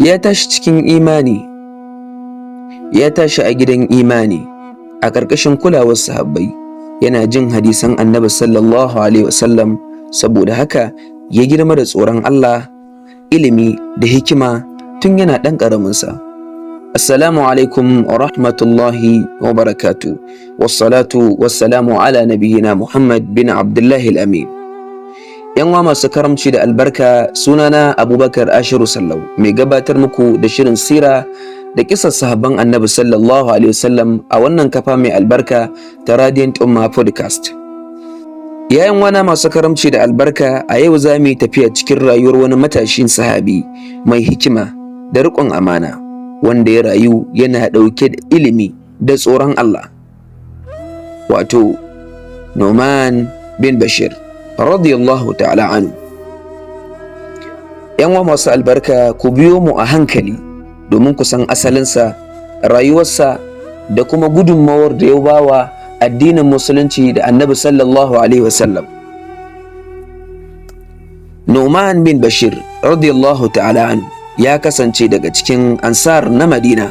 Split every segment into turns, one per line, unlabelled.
ya tashi cikin imani, ya tashi a gidan imani a ƙarƙashin kulawar sahabbai, yana jin hadisan annabi sallallahu alaihi wasallam. Saboda haka ya girma da tsoron Allah, ilimi da hikima tun yana ɗan ƙaraminsa. Assalamu alaikum wa rahmatullahi wa barakatuh, wassalatu wassalamu ala nabiyyina Muhammad bin Abdullahi al-Amin. Yan uwa masu karamci da albarka, sunana Abubakar Ashiru Sallau, mai gabatar muku da shirin sira da kisar sahabban annabi sallallahu alaihi wasallam a wannan kafa mai albarka ta Radiant Umma Podcast. Yayin wana masu karamci da albarka, a yau za mu yi tafiya cikin rayuwar wani matashin sahabi mai hikima da riƙon amana, wanda ya rayu yana ɗauke da ilimi da tsoron Allah, wato Nu'man bin Bashir radiyallahu ta'ala anhu. Yan uwa masu albarka, ku biyo mu a hankali domin ku san asalinsa, rayuwarsa da kuma gudunmawar da ya bawa addinin musulunci da annabi sallallahu alaihi wasallam. Nu'man bin Bashir radiyallahu ta'ala anhu ya kasance daga cikin ansar na Madina,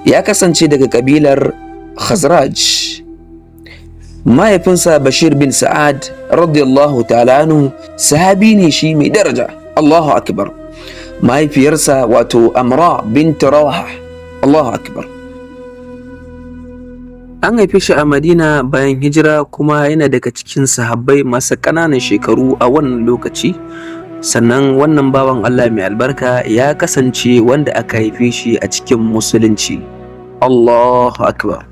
ya kasance daga kabilar Khazraj. Mahaifinsa Bashir bin Sa'ad radiyallahu ta'ala anhu sahabi ne shi mai daraja, Allahu akbar. Mahaifiyarsa wato Amra bint Rawaha, Allahu akbar. An haife shi a Madina bayan hijira, kuma yana daga cikin sahabbai masu ƙananan shekaru a wannan lokaci. Sannan wannan bawan Allah mai albarka ya kasance wanda aka haife shi a cikin musulunci, Allahu akbar.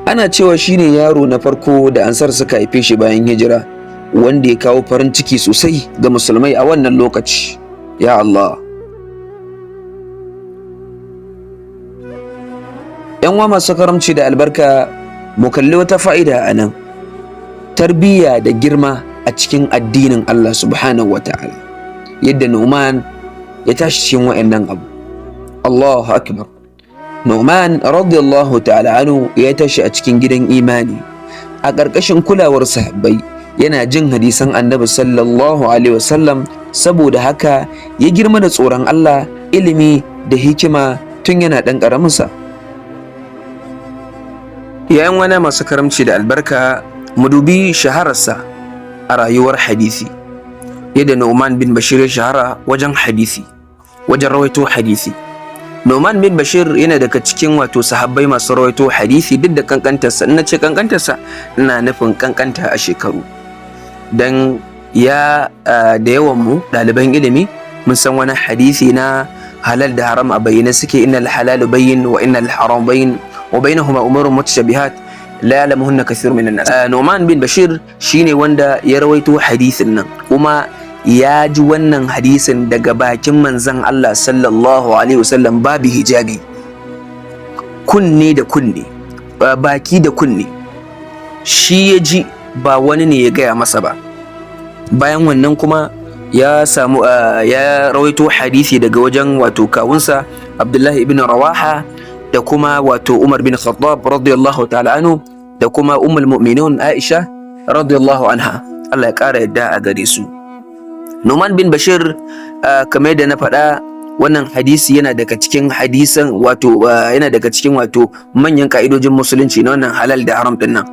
Ana cewa shine yaro na farko da ansar suka haife shi bayan hijira, wanda ya kawo farin ciki sosai ga musulmai a wannan lokaci. Ya Allah. Yan uwa masu karamci da albarka, mu kalli wata fa'ida a nan, tarbiyya da girma a cikin addinin Allah subhanahu wa ta'ala, yadda Nu'man ya tashi cikin wa'annan abu. Allahu akbar. Nu'man radiyallahu ta'ala anhu ya tashi a cikin gidan imani a ƙarƙashin kulawar sahabbai, yana jin hadisan annabi sallallahu alaihi wasallam. Saboda haka ya girma da tsoron Allah, ilimi da hikima tun yana ɗan ƙaraminsa. Yayin wani masu karamci da albarka, mu dubi shahararsa a rayuwar hadisi, yadda Nu'man bin Bashir ya shahara wajen hadisi, wajen rawaito hadisi. Nu'man bin Bashir yana daga cikin wato sahabbai masu rawaito hadisi, duk da kankantarsa. Ina ce kankantarsa, ina nufin kankanta a shekaru, dan ya da yawan mu ɗaliban ilimi mun san wani hadisi na halal da haram a bayyane suke, innal halalu bayyin wa innal haram bayyin wa bainahuma umurun mutashabihat la ya'lamuhunna kathirun minan nas. Nu'man bin Bashir shine wanda ya rawaito hadisin nan, kuma ya ji wannan hadisin daga bakin manzon Allah sallallahu alaihi wasallam, babu hijabi, kunne da kunne, baki da kunne, shi ya ji, ba wani ne ya gaya masa ba. Bayan wannan kuma ya samu ya rawaito hadisi daga wajen wato kawunsa Abdullahi ibn Rawaha, da kuma wato Umar bin Khattab radiyallahu ta'ala anhu, da kuma ummul mu'minun Aisha radiyallahu anha, Allah ya ƙara yadda a gare su. Nu'man bin Bashir, kamar yadda na faɗa, wannan hadisi yana daga cikin hadisan wato yana daga cikin wato manyan ka'idojin musulunci na wannan halal da haram din nan,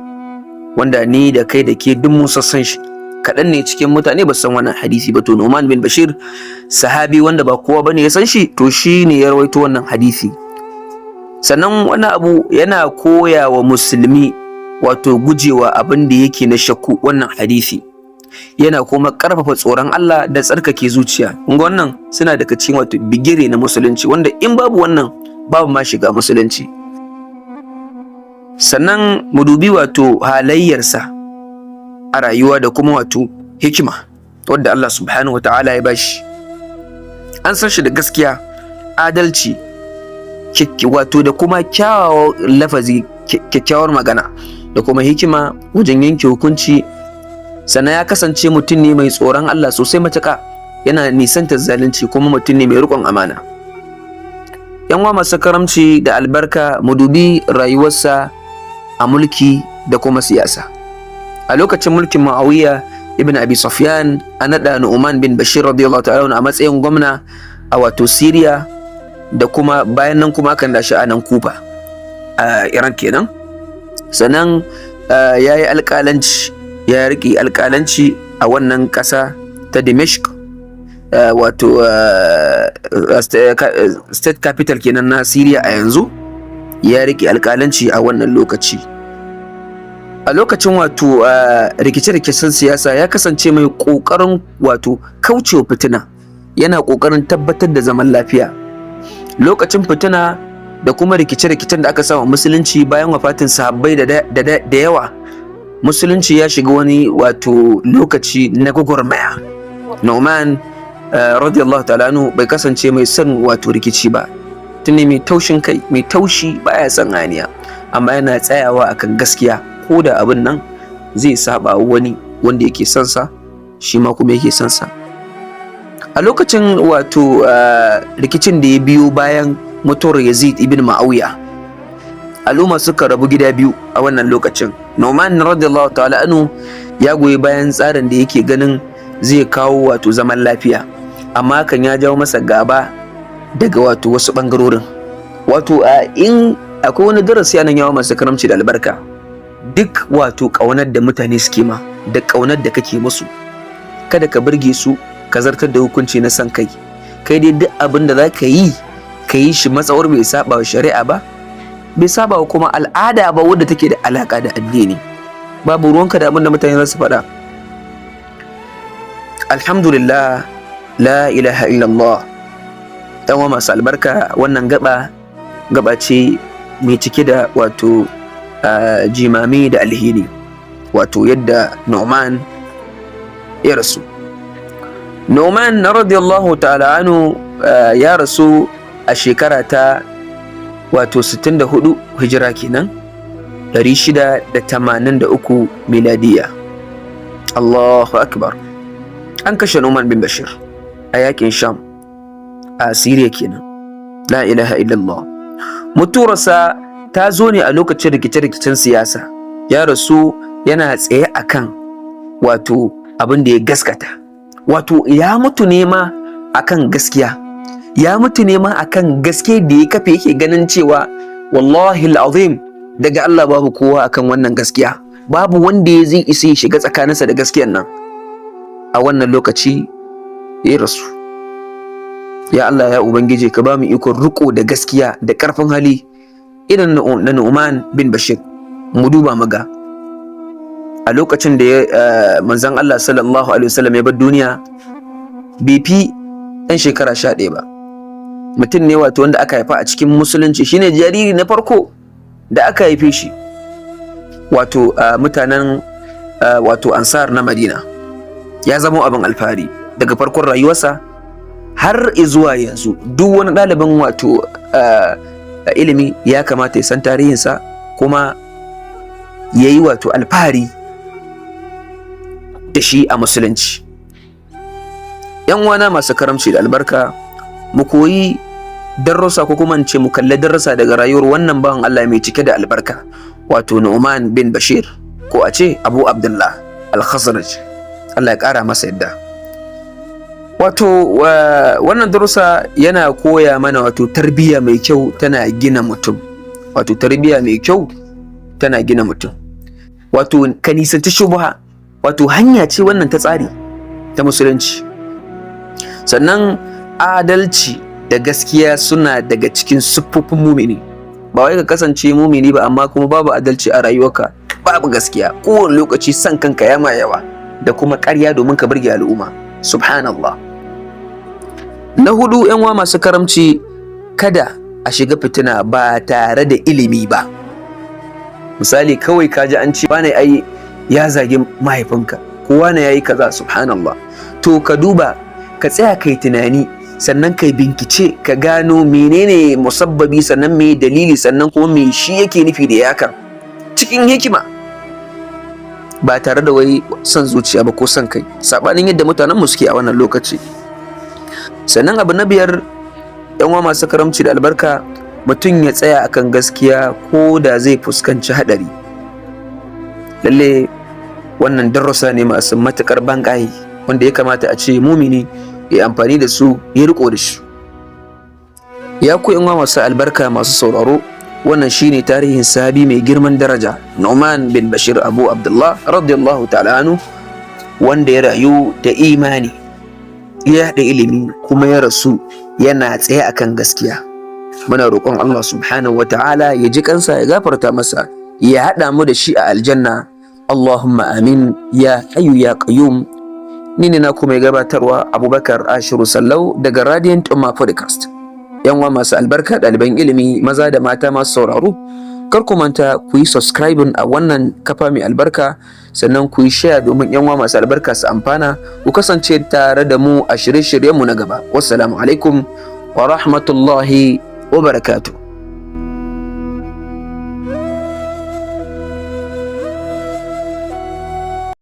wanda ni da kai da ke duk mun san shi. Kaɗan ne cikin mutane ba san wannan hadisi ba. To Nu'man bin Bashir, sahabi wanda ba kowa bane ya san shi, to shi ne ya rawaito wannan hadisi. Sannan wani abu yana koya wa musulmi wato gujewa abin da yake na shakku. Wannan hadisi yana kuma ƙarfafa tsoron Allah da tsarkake zuciya. Kunga wannan suna daga cikin wato bigire na musulunci, wanda in babu wannan babu ma shiga musulunci. Sannan mu dubi wato halayyarsa a rayuwa da kuma wato hikima wadda Allah subhanahu wa ta'ala ya bashi. An san shi da gaskiya, adalci, wato da kuma kyawawan lafazi, kyakkyawar magana, da kuma hikima wajen yanke hukunci. Sannan ya kasance mutum ne mai tsoron Allah sosai matuƙa, yana nisantar zalunci, kuma mutum ne mai riƙon amana. Yan uwa masu karamci da albarka, mu dubi rayuwarsa a mulki da kuma siyasa. A lokacin mulkin Muawiya ibn Abi Sufyan a naɗa Nu'man bin Bashir radiyallahu ta'ala a matsayin gwamna a wato Syria, da kuma bayan nan kuma akan dashi a nan Kufa a Iran kenan. Sannan ya yi alƙalanci, ya riƙe alƙalanci a wannan ƙasa ta Dimashq, wato state capital kenan na Syria a yanzu. Ya riƙe alƙalanci a wannan lokaci. A lokacin wato rikice-rikicen siyasa ya kasance mai ƙoƙarin wato kaucewa fitina, yana ƙoƙarin tabbatar da zaman lafiya. Lokacin fitina da kuma rikice-rikicen da aka samu musulunci bayan wafatin sahabbai da yawa, musulunci ya shiga wani wato lokaci na gwagwarmaya. Nu'man radiyallahu ta'ala anhu bai kasance mai son wato rikici ba, tuni mai taushin kai, mai taushi, baya son haniya, amma yana tsayawa akan gaskiya, ko da abin nan zai saba wani wanda yake son sa, shi ma kuma yake son sa. A lokacin wato rikicin da ya biyo bayan mutuwar Yazid ibn Muawiya, al'umma suka rabu gida biyu a wannan lokacin. Nu'man radiyallahu ta'ala anhu ya goyi bayan tsarin da yake ganin zai kawo wato zaman lafiya, amma kan ya jawo masa gaba daga wato wasu bangarorin. Wato in akwai wani darasi anan yawa masu karamci da albarka, duk wato ƙaunar da mutane suke ma da ƙaunar da kake musu, kada ka burge su ka zartar da hukunci na san kai. Kai dai duk abin da za ka yi shi matsawar bai saba wa shari'a ba, bai saba wa kuma al'ada ba wadda take da alaka da addini. Babu ruwanka da abin da mutane za su faɗa. Alhamdulillah, la ilaha illallah. Yan uwa masu albarka, wannan gaba ce mai cike da wato jimami da alheri, wato yadda Nu'man ya rasu. Nu'man radiyallahu ta'ala anhu ya rasu a shekara ta wato 64 hijira kenan, 683 miladiya. Allahu akbar. An kashe Nu'man bin Bashir a yakin Sham a Syria kenan. La ilaha illallah. Mutuwarsa ta zo ne a lokacin rikice-rikicen siyasa. Ya rasu yana tsaye akan wato abin da ya gaskata, wato ya mutu ne ma akan gaskiya, ya mutu ne ma akan gaske da ya kafe, yake ganin cewa wallahi al'azim daga Allah babu kowa akan wannan gaskiya, babu wanda ya zai isa ya shiga tsakaninsa da gaskiyan nan. A wannan lokaci ya rasu. Ya Allah ya Ubangiji, ka ba mu ikon riko da gaskiya da ƙarfin hali irin na Nu'man bin Bashir. Mu duba maga a lokacin da manzon Allah sallallahu alaihi wasallam ya bar duniya, bai fi ɗan shekara 11 ba. Mutum ne wato wanda aka haifa a cikin musulunci, shine jariri na farko da aka haife shi wato mutanen wato Ansar na Madina. Ya zama abin alfahari daga farkon rayuwarsa har zuwa yanzu. Duk wani ɗalibin wato ilimi ya kamata ya san tarihinsa, kuma ya yi wato alfahari da shi a musulunci. Yan uwana masu karamci da albarka, mu koyi darussa, ko kuma ce mu kalli darussa daga rayuwar wannan bawan Allah mai cike da albarka, wato Nu'man bin Bashir, ko a ce Abu Abdullah al-Khazraj. Allah ya ƙara masa yadda. Wato wannan darussa yana koya mana wato tarbiyya mai kyau tana gina mutum, wato tarbiyya mai kyau tana gina mutum, wato ka nisanci shubha, wato hanya ce wannan ta tsari ta musulunci. Sannan adalci da gaskiya suna daga cikin siffofin mumini. Ba wai ka kasance mumini ba amma kuma babu adalci a rayuwarka, babu gaskiya, kowane lokaci san kanka ya ma yawa, da kuma ƙarya domin ka burge al'umma. Subhanallah. Na hudu, yan uwa masu karamci, kada a shiga fitina ba tare da ilimi ba. Misali, kawai ka ji an ce wane ai ya zagi mahaifinka, ko wane yayi kaza. Subhanallah. To ka duba, ka tsaya kai tunani, sannan kai bincike, ka gano menene musabbabi, sannan me dalili, sannan kuma me shi yake nufi da yakan, cikin hikima, ba tare da wai son zuciya ba ko son kai, sabanin yadda mutanen mu suke a wannan lokaci. Sannan abu na biyar, yan uwa masu karamci da albarka, mutum ya tsaya akan gaskiya ko da zai fuskanci hadari. Lalle wannan darussa ne masu matuƙar banƙaye wanda ya kamata a ce mumini ya amfani da su, ya riko da su. Ya ku yan masu albarka masu sauraro, wannan shine tarihin sahabi mai girman daraja Nu'man bin Bashir Abu Abdullah radiyallahu ta'ala anhu, wanda ya rayu da imani, ya haɗa ilimi kuma ya rasu yana tsaye akan gaskiya. Muna roƙon Allah subhanahu wa ta'ala ya ji kansa, ya gafarta masa, ya haɗa mu da shi a aljanna. Allahumma amin ya hayyu ya qayyum. Ni ne na kuma gabatarwa Abubakar Ashiru Sallau daga Radiant Umma Podcast. Yanwa masu albarka, ɗaliban ilimi maza da mata masu sauraro, kar ku manta ku yi subscribing a wannan kafa mai albarka, sannan ku yi share domin yanwa masu albarka su amfana. Ku kasance tare da mu a shirye-shiryenmu na gaba. Wassalamu alaikum wa rahmatullahi wa barakatuh.